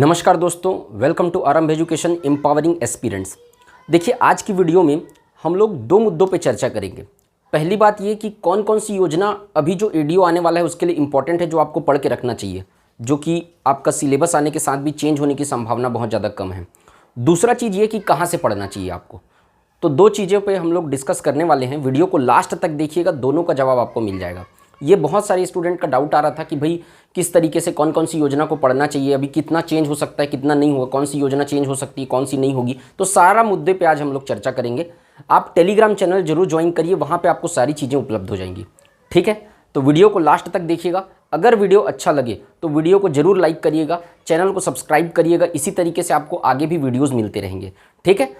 नमस्कार दोस्तों, welcome to आरंभ एजुकेशन एम्पावरिंग एस्पिरेंट्स। देखिए, आज की वीडियो में हम लोग दो मुद्दों पे चर्चा करेंगे। पहली बात ये कि कौन कौन सी योजना अभी जो एडीओ आने वाला है उसके लिए इंपॉर्टेंट है, जो आपको पढ़ के रखना चाहिए, जो कि आपका सिलेबस आने के साथ भी चेंज होने की संभावना बहुत ज़्यादा कम है। दूसरा चीज़ ये कि कहाँ से पढ़ना चाहिए आपको। तो दो चीज़ों पर हम लोग डिस्कस करने वाले हैं। वीडियो को लास्ट तक देखिएगा, दोनों का जवाब आपको मिल जाएगा। ये बहुत सारे स्टूडेंट का डाउट आ रहा था कि भाई किस तरीके से कौन कौन सी योजना को पढ़ना चाहिए, अभी कितना चेंज हो सकता है, कितना नहीं होगा, कौन सी योजना चेंज हो सकती है, कौन सी नहीं होगी। तो सारा मुद्दे पे आज हम लोग चर्चा करेंगे। आप टेलीग्राम चैनल जरूर ज्वाइन करिए, वहाँ पे आपको सारी चीज़ें उपलब्ध हो जाएंगी। ठीक है, तो वीडियो को लास्ट तक देखिएगा। अगर वीडियो अच्छा लगे तो वीडियो को जरूर लाइक करिएगा, चैनल को सब्सक्राइब करिएगा। इसी तरीके से आपको आगे भी वीडियोज़ मिलते रहेंगे। ठीक है,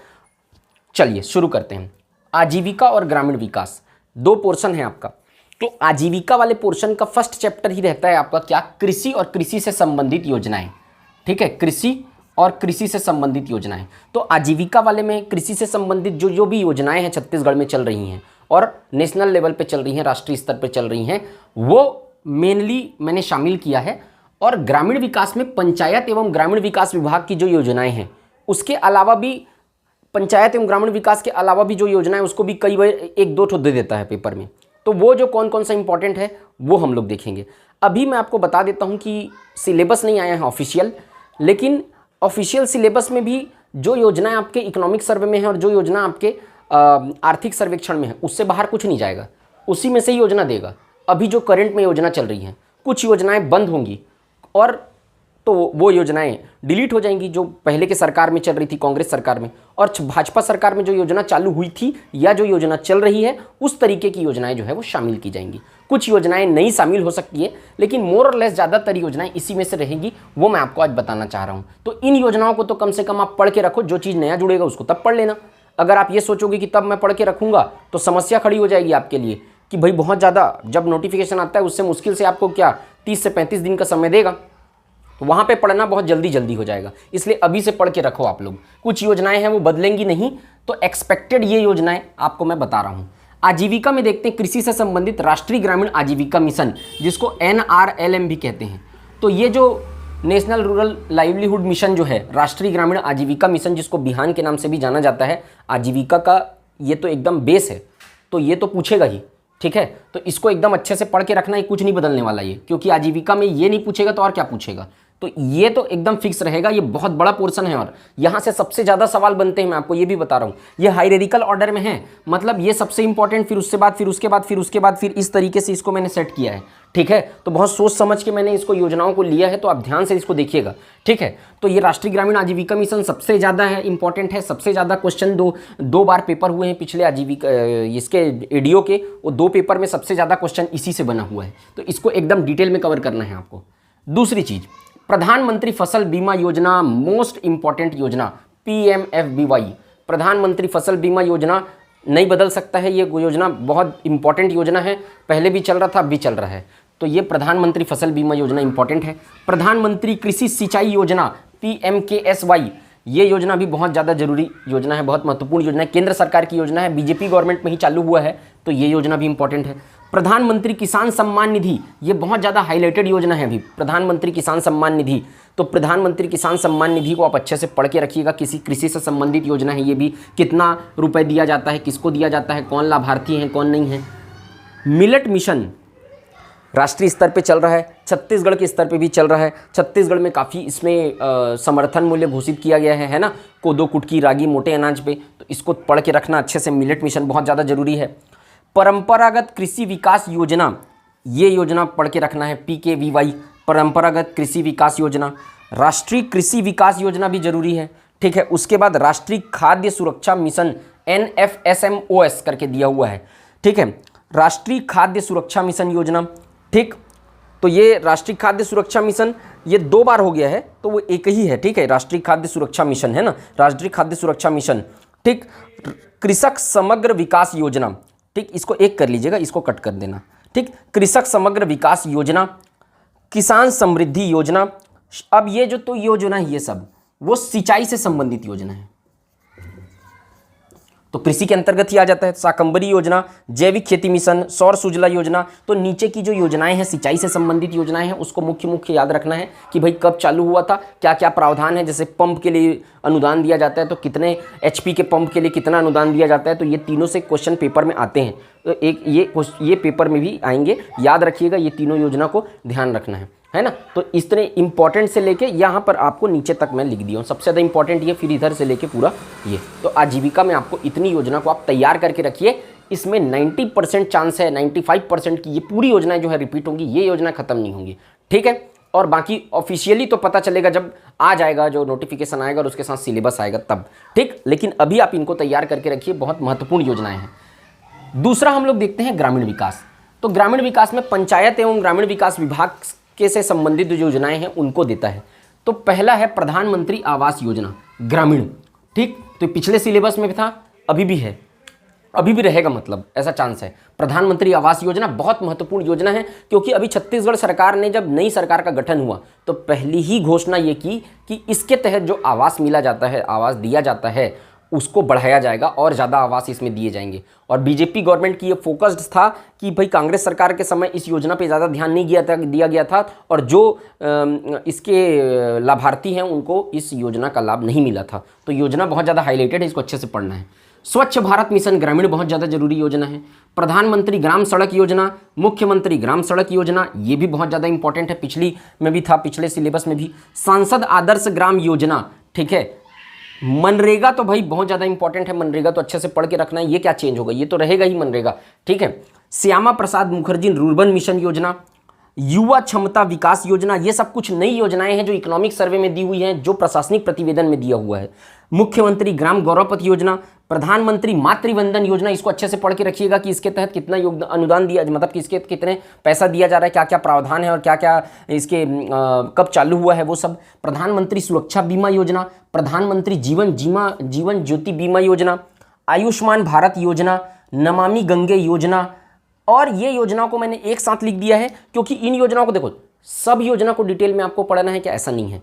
चलिए शुरू करते हैं। आजीविका और ग्रामीण विकास, दो पोर्शन है आपका। तो आजीविका वाले पोर्शन का फर्स्ट चैप्टर ही रहता है आपका क्या, कृषि और कृषि से संबंधित योजनाएं। ठीक है, कृषि और कृषि से संबंधित योजनाएं। तो आजीविका वाले में कृषि से संबंधित जो भी योजनाएं हैं छत्तीसगढ़ में चल रही हैं और नेशनल लेवल पे चल रही हैं, राष्ट्रीय स्तर पे चल रही हैं, वो मेनली मैंने शामिल किया है। और ग्रामीण विकास में पंचायत एवं ग्रामीण विकास विभाग की जो योजनाएं हैं, उसके अलावा भी पंचायत एवं ग्रामीण विकास के अलावा भी जो योजनाएं, उसको भी कई बार एक दो ठो दे देता है पेपर में। तो वो जो कौन कौन सा इंपॉर्टेंट है वो हम लोग देखेंगे। अभी मैं आपको बता देता हूँ कि सिलेबस नहीं आया है ऑफिशियल, लेकिन ऑफिशियल सिलेबस में भी जो योजनाएं आपके इकोनॉमिक सर्वे में है और जो योजना आपके आर्थिक सर्वेक्षण में है, उससे बाहर कुछ नहीं जाएगा, उसी में से ही योजना देगा। अभी जो करंट में योजना चल रही हैं, कुछ योजनाएं बंद होंगी और तो वो योजनाएं डिलीट हो जाएंगी जो पहले के सरकार में चल रही थी, कांग्रेस सरकार में। और भाजपा सरकार में जो योजना चालू हुई थी या जो योजना चल रही है, उस तरीके की योजनाएं जो है वो शामिल की जाएंगी। कुछ योजनाएं नई शामिल हो सकती है, लेकिन मोर और लेस ज़्यादातर योजनाएं इसी में से रहेंगी। वो मैं आपको आज बताना चाह रहा हूँ। तो इन योजनाओं को तो कम से कम आप पढ़ के रखो। जो चीज़ नया जुड़ेगा उसको तब पढ़ लेना। अगर आप ये सोचोगे कि तब मैं पढ़ के रखूँगा तो समस्या खड़ी हो जाएगी आपके लिए कि भाई बहुत ज़्यादा, जब नोटिफिकेशन आता है उससे मुश्किल से आपको क्या 30 से 35 दिन का समय देगा, तो वहाँ पे पढ़ना बहुत जल्दी हो जाएगा। इसलिए अभी से पढ़ के रखो आप लोग। कुछ योजनाएं हैं वो बदलेंगी नहीं, तो एक्सपेक्टेड ये योजनाएं आपको मैं बता रहा हूँ। आजीविका में देखते हैं कृषि से संबंधित राष्ट्रीय ग्रामीण आजीविका मिशन, जिसको NRLM भी कहते हैं। तो ये जो नेशनल रूरल लाइवलीहुड मिशन जो है, राष्ट्रीय ग्रामीण आजीविका मिशन, जिसको बिहान के नाम से भी जाना जाता है, आजीविका का ये तो एकदम बेस है, तो ये तो पूछेगा ही। ठीक है, तो इसको एकदम अच्छे से पढ़ के रखना, ये कुछ नहीं बदलने वाला ये, क्योंकि आजीविका में ये नहीं पूछेगा तो और क्या पूछेगा। तो ये तो एकदम फिक्स रहेगा। ये बहुत बड़ा पोर्शन है और यहाँ से सबसे ज़्यादा सवाल बनते हैं, मैं आपको ये भी बता रहा हूँ। ये हायरार्किकल ऑर्डर में है, मतलब ये सबसे इंपॉर्टेंट, फिर उसके बाद, फिर उसके बाद, फिर उसके बाद, फिर इस तरीके से इसको मैंने सेट किया है। ठीक है, तो बहुत सोच समझ के मैंने इसको योजनाओं को लिया है, तो आप ध्यान से इसको देखिएगा। ठीक है, तो ये राष्ट्रीय ग्रामीण आजीविका मिशन सबसे ज़्यादा है, इंपॉर्टेंट है। सबसे ज़्यादा क्वेश्चन दो बार पेपर हुए हैं पिछले आजीविका इसके एडीओ के, वो 2 पेपर में सबसे ज़्यादा क्वेश्चन इसी से बना हुआ है। तो इसको एकदम डिटेल में कवर करना है आपको। दूसरी चीज़, प्रधानमंत्री फसल बीमा योजना, मोस्ट इंपॉर्टेंट योजना, PMFBY, प्रधानमंत्री फसल बीमा योजना नहीं बदल सकता है। ये योजना बहुत इंपॉर्टेंट योजना है, पहले भी चल रहा था, अब भी चल रहा है। तो ये प्रधानमंत्री फसल बीमा योजना इंपॉर्टेंट है। प्रधानमंत्री कृषि सिंचाई योजना, PMKSY, ये योजना भी बहुत ज़्यादा जरूरी योजना है, बहुत महत्वपूर्ण योजना है, केंद्र सरकार की योजना है, बीजेपी गवर्नमेंट में ही चालू हुआ है, तो ये योजना भी इंपॉर्टेंट है। प्रधानमंत्री किसान सम्मान निधि, ये बहुत ज़्यादा हाईलाइटेड योजना है अभी, प्रधानमंत्री किसान सम्मान निधि। तो प्रधानमंत्री किसान सम्मान निधि को आप अच्छे से पढ़ के रखिएगा। किसी कृषि से संबंधित योजना है ये भी, कितना रुपए दिया जाता है, किसको दिया जाता है, कौन लाभार्थी हैं, कौन नहीं है। मिलेट मिशन राष्ट्रीय स्तर पे चल रहा है, छत्तीसगढ़ के स्तर पे भी चल रहा है। छत्तीसगढ़ में काफ़ी इसमें समर्थन मूल्य घोषित किया गया है ना, कोदो, कुटकी, रागी, मोटे अनाज पे, तो इसको पढ़ के रखना अच्छे से। मिलेट मिशन बहुत ज़्यादा जरूरी है। परंपरागत कृषि विकास योजना, ये योजना पढ़ के रखना है, PKVY, परंपरागत कृषि विकास योजना। राष्ट्रीय कृषि विकास योजना भी जरूरी है। ठीक है, उसके बाद राष्ट्रीय खाद्य सुरक्षा मिशन, NFSMOS करके दिया हुआ है। ठीक है, राष्ट्रीय खाद्य सुरक्षा मिशन योजना। ठीक, तो ये राष्ट्रीय खाद्य सुरक्षा मिशन ये 2 बार हो गया है, तो वो एक ही है। ठीक है, राष्ट्रीय खाद्य सुरक्षा मिशन है ना, राष्ट्रीय खाद्य सुरक्षा मिशन। ठीक, कृषक समग्र विकास योजना, ठीक, इसको एक कर लीजिएगा, इसको कट कर देना। ठीक, कृषक समग्र विकास योजना, किसान समृद्धि योजना। अब ये जो तो योजना है, ये सब वो सिंचाई से संबंधित योजना है। तो कृषि के अंतर्गत ही आ जाता है। शाकंभरी योजना, जैविक खेती मिशन, सौर सुजला योजना। तो नीचे की जो योजनाएं हैं, सिंचाई से संबंधित योजनाएं हैं, उसको मुख्य याद रखना है कि भाई कब चालू हुआ था, क्या क्या प्रावधान है। जैसे पंप के लिए अनुदान दिया जाता है तो कितने HP के पंप के लिए कितना अनुदान दिया जाता है। तो ये तीनों से क्वेश्चन पेपर में आते हैं। तो एक ये पेपर में भी आएंगे, याद रखिएगा, ये तीनों योजना को ध्यान रखना है ना। तो इस तरह इंपॉर्टेंट से लेके यहाँ पर आपको नीचे तक मैं लिख दिया हूँ। सबसे ज़्यादा इंपॉर्टेंट ये, फिर इधर से लेके पूरा ये। तो आजीविका में आपको इतनी योजना को आप तैयार करके रखिए। इसमें 90% चांस है, 95% की ये पूरी योजनाएं जो है रिपीट होंगी, ये योजना खत्म नहीं होंगी, ठीक है। और बाकी ऑफिशियली तो पता चलेगा जब आ जाएगा, जो नोटिफिकेशन आएगा और उसके साथ सिलेबस आएगा तब, ठीक। लेकिन अभी आप इनको तैयार करके रखिए, बहुत महत्वपूर्ण योजनाएं हैं। दूसरा हम लोग देखते हैं ग्रामीण विकास। तो ग्रामीण विकास में पंचायत एवं ग्रामीण विकास विभाग के से संबंधित जो योजनाएं हैं उनको देता है। तो पहला है प्रधानमंत्री आवास योजना ग्रामीण, ठीक। तो पिछले सिलेबस में भी था, अभी भी है, अभी भी रहेगा, मतलब ऐसा चांस है। प्रधानमंत्री आवास योजना बहुत महत्वपूर्ण योजना है, क्योंकि अभी छत्तीसगढ़ सरकार ने, जब नई सरकार का गठन हुआ तो पहली ही घोषणा ये की कि इसके तहत जो आवास मिला जाता है, आवास दिया जाता है, उसको बढ़ाया जाएगा और ज़्यादा आवास इसमें दिए जाएंगे। और बीजेपी गवर्नमेंट की ये फोकस्ड था कि भाई कांग्रेस सरकार के समय इस योजना पे ज़्यादा ध्यान नहीं दिया गया था, और जो इसके लाभार्थी हैं उनको इस योजना का लाभ नहीं मिला था। तो योजना बहुत ज़्यादा हाईलाइटेड है, इसको अच्छे से पढ़ना है। स्वच्छ भारत मिशन ग्रामीण बहुत ज़्यादा जरूरी योजना है। प्रधानमंत्री ग्राम सड़क योजना, मुख्यमंत्री ग्राम सड़क योजना, ये भी बहुत ज़्यादा इंपॉर्टेंट है, पिछली में भी था, पिछले सिलेबस में भी। सांसद आदर्श ग्राम योजना, ठीक है। मनरेगा तो भाई बहुत ज़्यादा इंपॉर्टेंट है, मनरेगा तो अच्छे से पढ़ के रखना है। ये क्या चेंज होगा, ये तो रहेगा ही मनरेगा, ठीक है। श्यामा प्रसाद मुखर्जी रुर्बन मिशन योजना, युवा क्षमता विकास योजना, ये सब कुछ नई योजनाएं हैं जो इकोनॉमिक सर्वे में दी हुई हैं, जो प्रशासनिक प्रतिवेदन में दिया हुआ है। मुख्यमंत्री ग्राम गौरव पथ योजना, प्रधानमंत्री मातृवंदन योजना, इसको अच्छे से पढ़ के रखिएगा कि इसके तहत कितना योगदान, अनुदान दिया, मतलब कि इसके कितने पैसा दिया जा रहा है, क्या क्या प्रावधान है और क्या क्या इसके कब चालू हुआ है वो सब। प्रधानमंत्री सुरक्षा बीमा योजना, प्रधानमंत्री जीवन ज्योति बीमा योजना, आयुष्मान भारत योजना, नमामि गंगे योजना। और ये योजनाओं को मैंने एक साथ लिख दिया है क्योंकि इन योजनाओं को, देखो सब योजना को डिटेल में आपको पढ़ना है क्या, ऐसा नहीं है।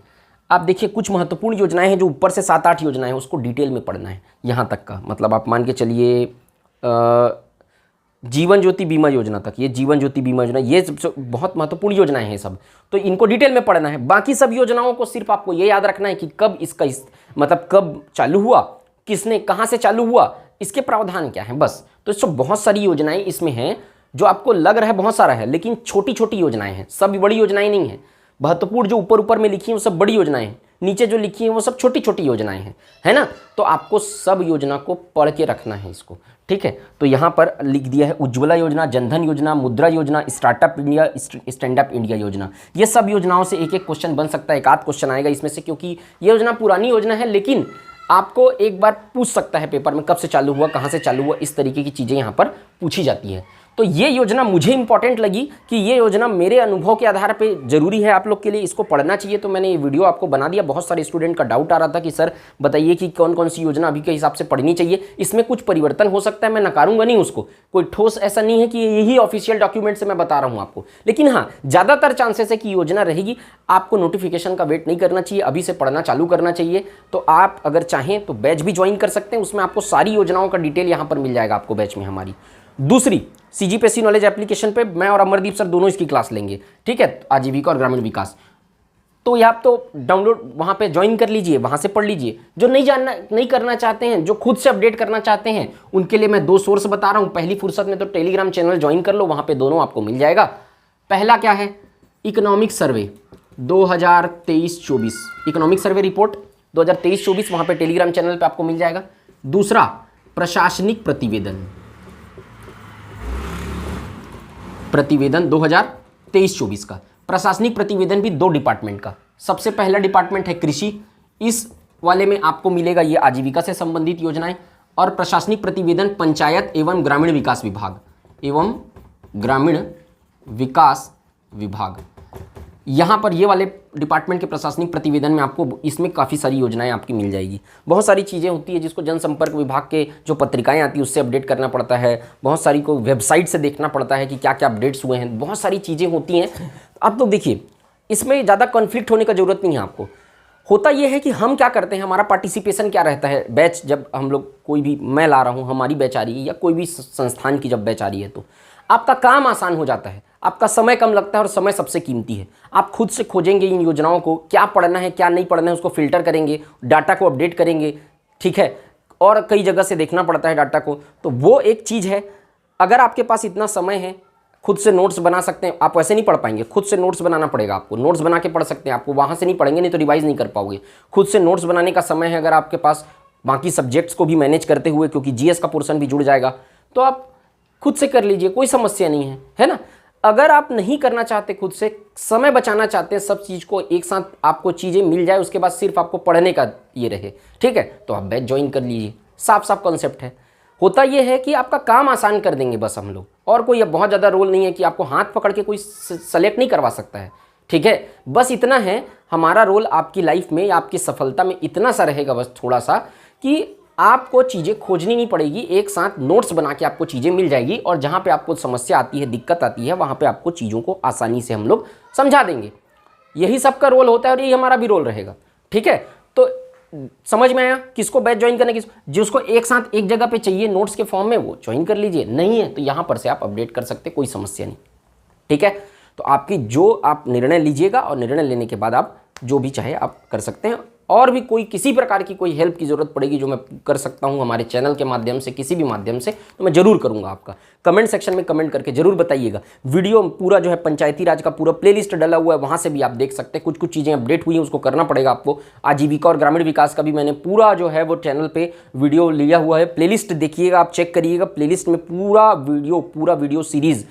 आप देखिए कुछ महत्वपूर्ण योजनाएं हैं जो ऊपर से 7-8 योजनाएं हैं, उसको डिटेल में पढ़ना है यहाँ तक का। मतलब आप मान के चलिए जीवन ज्योति बीमा योजना तक, ये जीवन ज्योति बीमा योजना, ये सब बहुत महत्वपूर्ण योजनाएं हैं सब, तो इनको डिटेल में पढ़ना है। बाकी सब योजनाओं को सिर्फ आपको ये याद रखना है कि कब इसका मतलब कब चालू हुआ, किसने कहाँ से चालू हुआ, इसके प्रावधान क्या है, बस। तो इसमें बहुत सारी योजनाएं इसमें हैं जो आपको लग रहा है बहुत सारा है, लेकिन छोटी छोटी योजनाएं हैं, सब बड़ी योजनाएं नहीं हैं। महत्वपूर्ण जो ऊपर में लिखी हैं वो सब बड़ी योजनाएं हैं, नीचे जो लिखी हैं वो सब छोटी छोटी योजनाएं हैं, है ना। तो आपको सब योजना को पढ़ के रखना है इसको, ठीक है। तो यहाँ पर लिख दिया है उज्ज्वला योजना, जनधन योजना, मुद्रा योजना, startup India, stand up India योजना। ये सब योजनाओं से एक एक क्वेश्चन बन सकता है, एक आध क्वेश्चन आएगा इसमें से, क्योंकि ये योजना पुरानी योजना है, लेकिन आपको एक बार पूछ सकता है पेपर में, कब से चालू हुआ, कहाँ से चालू हुआ, इस तरीके की चीज़ें यहाँ पर पूछी जाती है। तो ये योजना मुझे इंपॉर्टेंट लगी कि ये योजना मेरे अनुभव के आधार पे जरूरी है आप लोग के लिए, इसको पढ़ना चाहिए। तो मैंने ये वीडियो आपको बना दिया। बहुत सारे स्टूडेंट का डाउट आ रहा था कि सर बताइए कि कौन कौन सी योजना अभी के हिसाब से पढ़नी चाहिए, इसमें कुछ परिवर्तन हो सकता है, मैं नकारूंगा नहीं उसको, कोई ठोस ऐसा नहीं है कि यही ऑफिशियल डॉक्यूमेंट से मैं बता रहा हूँ आपको। लेकिन हाँ, ज़्यादातर चांसेस है कि योजना रहेगी, आपको नोटिफिकेशन का वेट नहीं करना चाहिए, अभी से पढ़ना चालू करना चाहिए। तो आप अगर चाहें तो बैच भी ज्वाइन कर सकते हैं, उसमें आपको सारी योजनाओं का डिटेल यहाँ पर मिल जाएगा आपको बैच में हमारी। दूसरी CGPSC नॉलेज एप्लीकेशन पे मैं और अमरदीप सर दोनों इसकी क्लास लेंगे, ठीक है, आजीविका और ग्रामीण विकास। तो ये आप तो डाउनलोड वहाँ पे ज्वाइन कर लीजिए, वहाँ से पढ़ लीजिए। जो नहीं करना चाहते हैं, जो खुद से अपडेट करना चाहते हैं, उनके लिए मैं 2 सोर्स बता रहा हूँ। पहली फुर्सत में तो टेलीग्राम चैनल ज्वाइन कर लो, वहाँ पे दोनों आपको मिल जाएगा। पहला क्या है, economic survey 2023-24, economic survey report 2023-24, वहाँ पे टेलीग्राम चैनल पे आपको मिल जाएगा। दूसरा प्रशासनिक प्रतिवेदन 2023-24 का। प्रशासनिक प्रतिवेदन भी 2 डिपार्टमेंट का। सबसे पहला डिपार्टमेंट है कृषि, इस वाले में आपको मिलेगा ये आजीविका से संबंधित योजनाएं, और प्रशासनिक प्रतिवेदन पंचायत एवं ग्रामीण विकास विभाग यहाँ पर ये वाले डिपार्टमेंट के प्रशासनिक प्रतिवेदन में आपको इसमें काफ़ी सारी योजनाएं आपकी मिल जाएगी। बहुत सारी चीज़ें होती है जिसको जनसंपर्क विभाग के जो पत्रिकाएं आती है उससे अपडेट करना पड़ता है, बहुत सारी को वेबसाइट से देखना पड़ता है कि क्या क्या अपडेट्स हुए हैं, बहुत सारी चीज़ें होती हैं। अब तो देखिए इसमें ज़्यादा कॉन्फ्लिक्ट होने का ज़रूरत नहीं है आपको। होता ये है कि हम क्या करते हैं, हमारा पार्टिसिपेशन क्या रहता है, बैच जब हम लोग कोई भी, मैं ला रहा हूँ, हमारी बैच आ रही है या कोई भी संस्थान की जब बैच आ रही है तो आपका काम आसान हो जाता है, आपका समय कम लगता है और समय सबसे कीमती है। आप खुद से खोजेंगे इन योजनाओं को, क्या पढ़ना है क्या नहीं पढ़ना है उसको फिल्टर करेंगे, डाटा को अपडेट करेंगे, ठीक है, और कई जगह से देखना पड़ता है डाटा को, तो वो एक चीज़ है। अगर आपके पास इतना समय है, खुद से नोट्स बना सकते हैं, आप वैसे नहीं पढ़ पाएंगे, खुद से नोट्स बनाना पड़ेगा आपको, नोट्स बना के पढ़ सकते हैं, आपको वहाँ से नहीं पढ़ेंगे, नहीं तो रिवाइज नहीं कर पाओगे। खुद से नोट्स बनाने का समय है अगर आपके पास, बाकी सब्जेक्ट्स को भी मैनेज करते हुए, क्योंकि जीएस का पोर्शन भी जुड़ जाएगा, तो आप खुद से कर लीजिए, कोई समस्या नहीं है ना। अगर आप नहीं करना चाहते, खुद से समय बचाना चाहते हैं, सब चीज़ को एक साथ आपको चीज़ें मिल जाए, उसके बाद सिर्फ आपको पढ़ने का ये रहे, ठीक है, तो आप बैच ज्वाइन कर लीजिए। साफ साफ कॉन्सेप्ट है। होता ये है कि आपका काम आसान कर देंगे बस हम लोग, और कोई अब बहुत ज़्यादा रोल नहीं है कि आपको हाथ पकड़ के कोई सेलेक्ट नहीं करवा सकता है, ठीक है। बस इतना है, हमारा रोल आपकी लाइफ में या आपकी सफलता में इतना सा रहेगा बस थोड़ा सा, कि आपको चीज़ें खोजनी नहीं पड़ेगी, एक साथ नोट्स बना के आपको चीज़ें मिल जाएगी, और जहाँ पे आपको समस्या आती है, दिक्कत आती है, वहाँ पे आपको चीज़ों को आसानी से हम लोग समझा देंगे। यही सबका रोल होता है और यही हमारा भी रोल रहेगा, ठीक है। तो समझ में आया किसको बैच ज्वाइन करना, जिसको एक साथ एक जगह पे चाहिए नोट्स के फॉर्म में, वो ज्वाइन कर लीजिए, नहीं है तो यहाँ पर से आप अपडेट कर सकते, कोई समस्या नहीं, ठीक है। तो आपकी जो आप निर्णय लीजिएगा, और निर्णय लेने के बाद आप जो भी चाहे आप कर सकते हैं। और भी कोई किसी प्रकार की कोई हेल्प की ज़रूरत पड़ेगी जो मैं कर सकता हूं हमारे चैनल के माध्यम से, किसी भी माध्यम से, तो मैं ज़रूर करूंगा। आपका कमेंट सेक्शन में कमेंट करके ज़रूर बताइएगा। वीडियो पूरा जो है पंचायती राज का पूरा प्लेलिस्ट डला हुआ है, वहाँ से भी आप देख सकते हैं। कुछ कुछ चीज़ें अपडेट हुई हैं, उसको करना पड़ेगा आपको। आजीविका और ग्रामीण विकास का भी मैंने पूरा जो है वो चैनल पर वीडियो लिया हुआ है, प्लेलिस्ट देखिएगा, आप चेक करिएगा। प्लेलिस्ट में पूरा वीडियो सीरीज़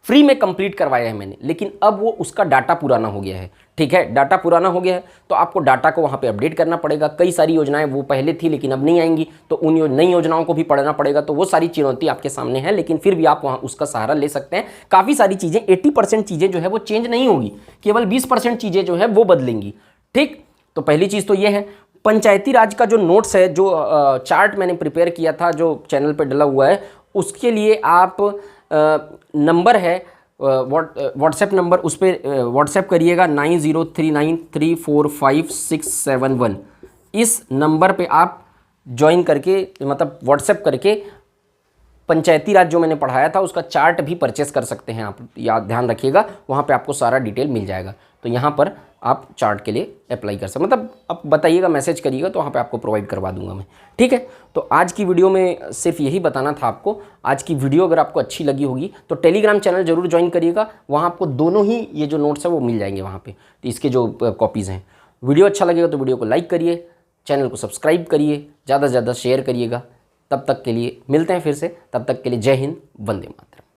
फ्री में कंप्लीट करवाया है मैंने, लेकिन अब वो उसका डाटा पुराना हो गया है, ठीक है। डाटा पुराना हो गया है तो आपको डाटा को वहाँ पे अपडेट करना पड़ेगा। कई सारी योजनाएं वो पहले थी लेकिन अब नहीं आएंगी, तो उन नई योजनाओं को भी पढ़ना पड़ेगा। तो वो सारी चुनौती आपके सामने है, लेकिन फिर भी आप वहाँ उसका सहारा ले सकते हैं। काफ़ी सारी चीज़ें 80% चीज़ें जो है वो चेंज नहीं होगी, केवल 20% चीज़ें जो है वो बदलेंगी, ठीक। तो पहली चीज़ तो ये है। पंचायती राज का जो नोट्स है, जो चार्ट मैंने प्रिपेयर किया था, जो चैनल पर डला हुआ है, उसके लिए आप नंबर है व्हाट्सएप नंबर, उस पर व्हाट्सएप करिएगा 9039345671। इस नंबर पे आप ज्वाइन करके, मतलब व्हाट्सएप करके पंचायती राज जो मैंने पढ़ाया था उसका चार्ट भी परचेस कर सकते हैं आप, याद ध्यान रखिएगा। वहाँ पे आपको सारा डिटेल मिल जाएगा, तो यहाँ पर आप चार्ट के लिए अप्लाई कर सकते, मतलब आप बताइएगा, मैसेज करिएगा, तो वहाँ पे आपको प्रोवाइड करवा दूंगा मैं, ठीक है। तो आज की वीडियो में सिर्फ यही बताना था आपको। आज की वीडियो अगर आपको अच्छी लगी होगी तो टेलीग्राम चैनल जरूर ज्वाइन करिएगा, वहाँ आपको दोनों ही ये जो नोट्स है वो मिल जाएंगे वहाँ पर, तो इसके जो कॉपीज़ हैं। वीडियो अच्छा लगेगा तो वीडियो को लाइक करिए, चैनल को सब्सक्राइब करिए, ज़्यादा से ज़्यादा शेयर करिएगा। तब तक के लिए मिलते हैं फिर से, तब तक के लिए जय हिंद, वंदे मातरम।